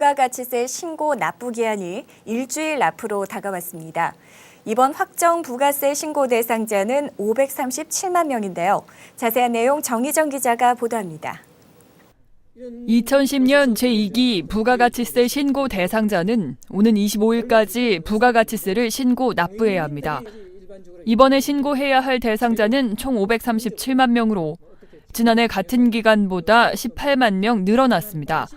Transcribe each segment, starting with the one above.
부가가치세 신고 납부 기한이 일주일 앞으로 다가왔습니다. 이번 확정 부가세 신고 대상자는 537만 명인데요. 자세한 내용 정희정 기자가 보도합니다. 2010년 제2기 부가가치세 신고 대상자는 오는 25일까지 부가가치세를 신고 납부해야 합니다. 이번에 신고해야 할 대상자는 총 537만 명으로 지난해 같은 기간보다 18만 명 늘어났습니다.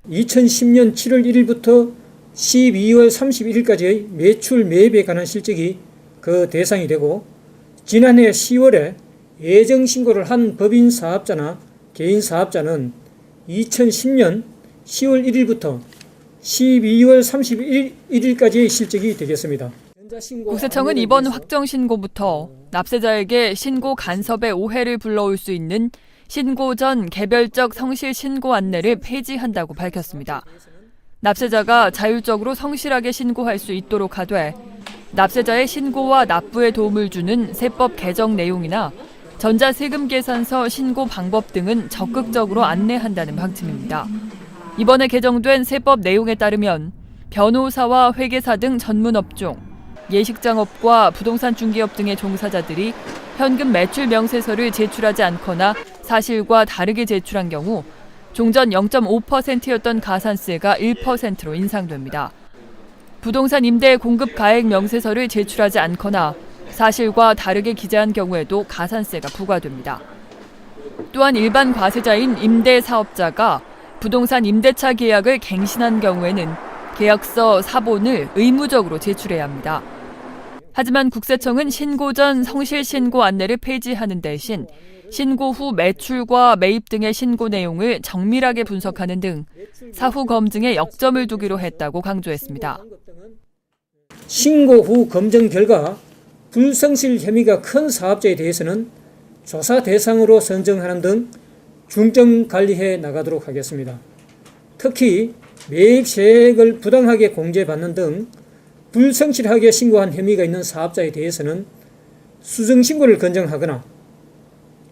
2010년 7월 1일부터 12월 31일까지의 매출 매입에 관한 실적이 그 대상이 되고 지난해 10월에 예정 신고를 한 법인 사업자나 개인 사업자는 2010년 10월 1일부터 12월 31일까지의 실적이 되겠습니다. 국세청은 이번 확정 신고부터 납세자에게 신고 간섭의 오해를 불러올 수 있는 신고 전 개별적 성실 신고 안내를 폐지한다고 밝혔습니다. 납세자가 자율적으로 성실하게 신고할 수 있도록 하되 납세자의 신고와 납부에 도움을 주는 세법 개정 내용이나 전자세금 계산서 신고 방법 등은 적극적으로 안내한다는 방침입니다. 이번에 개정된 세법 내용에 따르면 변호사와 회계사 등 전문업종, 예식장업과 부동산 중개업 등의 종사자들이 현금 매출 명세서를 제출하지 않거나 사실과 다르게 제출한 경우 종전 0.5%였던 가산세가 1%로 인상됩니다. 부동산 임대 공급 가액 명세서를 제출하지 않거나 사실과 다르게 기재한 경우에도 가산세가 부과됩니다. 또한 일반 과세자인 임대 사업자가 부동산 임대차 계약을 갱신한 경우에는 계약서 사본을 의무적으로 제출해야 합니다. 하지만 국세청은 신고 전 성실 신고 안내를 폐지하는 대신 신고 후 매출과 매입 등의 신고 내용을 정밀하게 분석하는 등 사후 검증에 역점을 두기로 했다고 강조했습니다. 신고 후 검증 결과 불성실 혐의가 큰 사업자에 대해서는 조사 대상으로 선정하는 등 중점 관리해 나가도록 하겠습니다. 특히 매입 세액을 부당하게 공제받는 등 불성실하게 신고한 혐의가 있는 사업자에 대해서는 수정신고를 건정하거나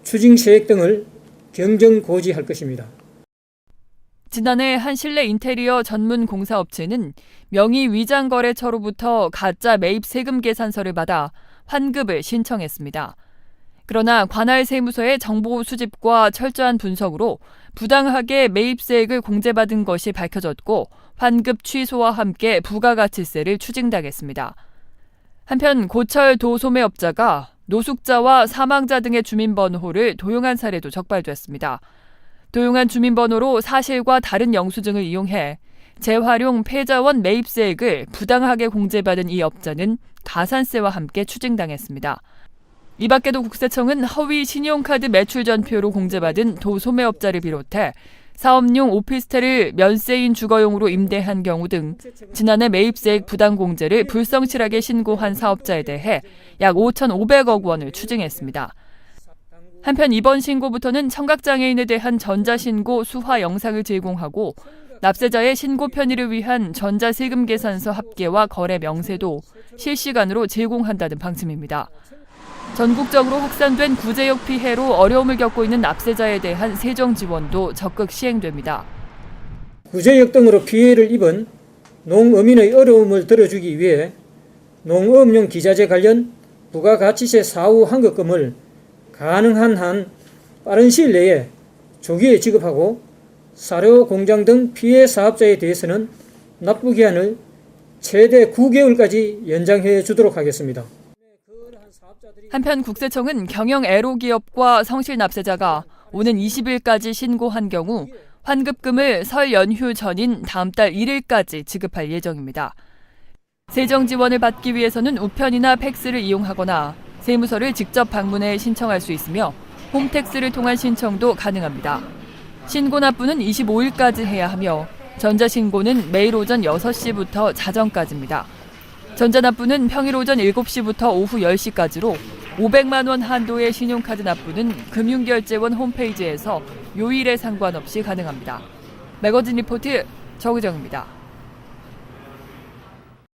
추징세액 등을 경정고지할 것입니다. 지난해 한 실내 인테리어 전문 공사업체는 명의 위장거래처로부터 가짜 매입 세금 계산서를 받아 환급을 신청했습니다. 그러나 관할 세무서의 정보 수집과 철저한 분석으로 부당하게 매입세액을 공제받은 것이 밝혀졌고 환급 취소와 함께 부가가치세를 추징당했습니다. 한편 고철 도소매업자가 노숙자와 사망자 등의 주민번호를 도용한 사례도 적발됐습니다. 도용한 주민번호로 사실과 다른 영수증을 이용해 재활용 폐자원 매입세액을 부당하게 공제받은 이 업자는 가산세와 함께 추징당했습니다. 이 밖에도 국세청은 허위 신용카드 매출 전표로 공제받은 도소매업자를 비롯해 사업용 오피스텔을 면세인 주거용으로 임대한 경우 등 지난해 매입세액 부당 공제를 불성실하게 신고한 사업자에 대해 약 5,500억 원을 추징했습니다. 한편 이번 신고부터는 청각장애인에 대한 전자신고 수화 영상을 제공하고 납세자의 신고 편의를 위한 전자세금 계산서 합계와 거래 명세도 실시간으로 제공한다는 방침입니다. 전국적으로 확산된 구제역 피해로 어려움을 겪고 있는 납세자에 대한 세정 지원도 적극 시행됩니다. 구제역 등으로 피해를 입은 농어민의 어려움을 들어주기 위해 농업용 기자재 관련 부가가치세 사후 환급금을 가능한 한 빠른 시일 내에 조기에 지급하고 사료 공장 등 피해 사업자에 대해서는 납부 기한을 최대 9개월까지 연장해 주도록 하겠습니다. 한편 국세청은 경영 애로 기업과 성실 납세자가 오는 20일까지 신고한 경우 환급금을 설 연휴 전인 다음 달 1일까지 지급할 예정입니다. 세정 지원을 받기 위해서는 우편이나 팩스를 이용하거나 세무서를 직접 방문해 신청할 수 있으며 홈택스를 통한 신청도 가능합니다. 신고 납부는 25일까지 해야 하며 전자신고는 매일 오전 6시부터 자정까지입니다. 전자납부는 평일 오전 7시부터 오후 10시까지로 500만 원 한도의 신용카드 납부는 금융결제원 홈페이지에서 요일에 상관없이 가능합니다. 매거진 리포트 정희정입니다.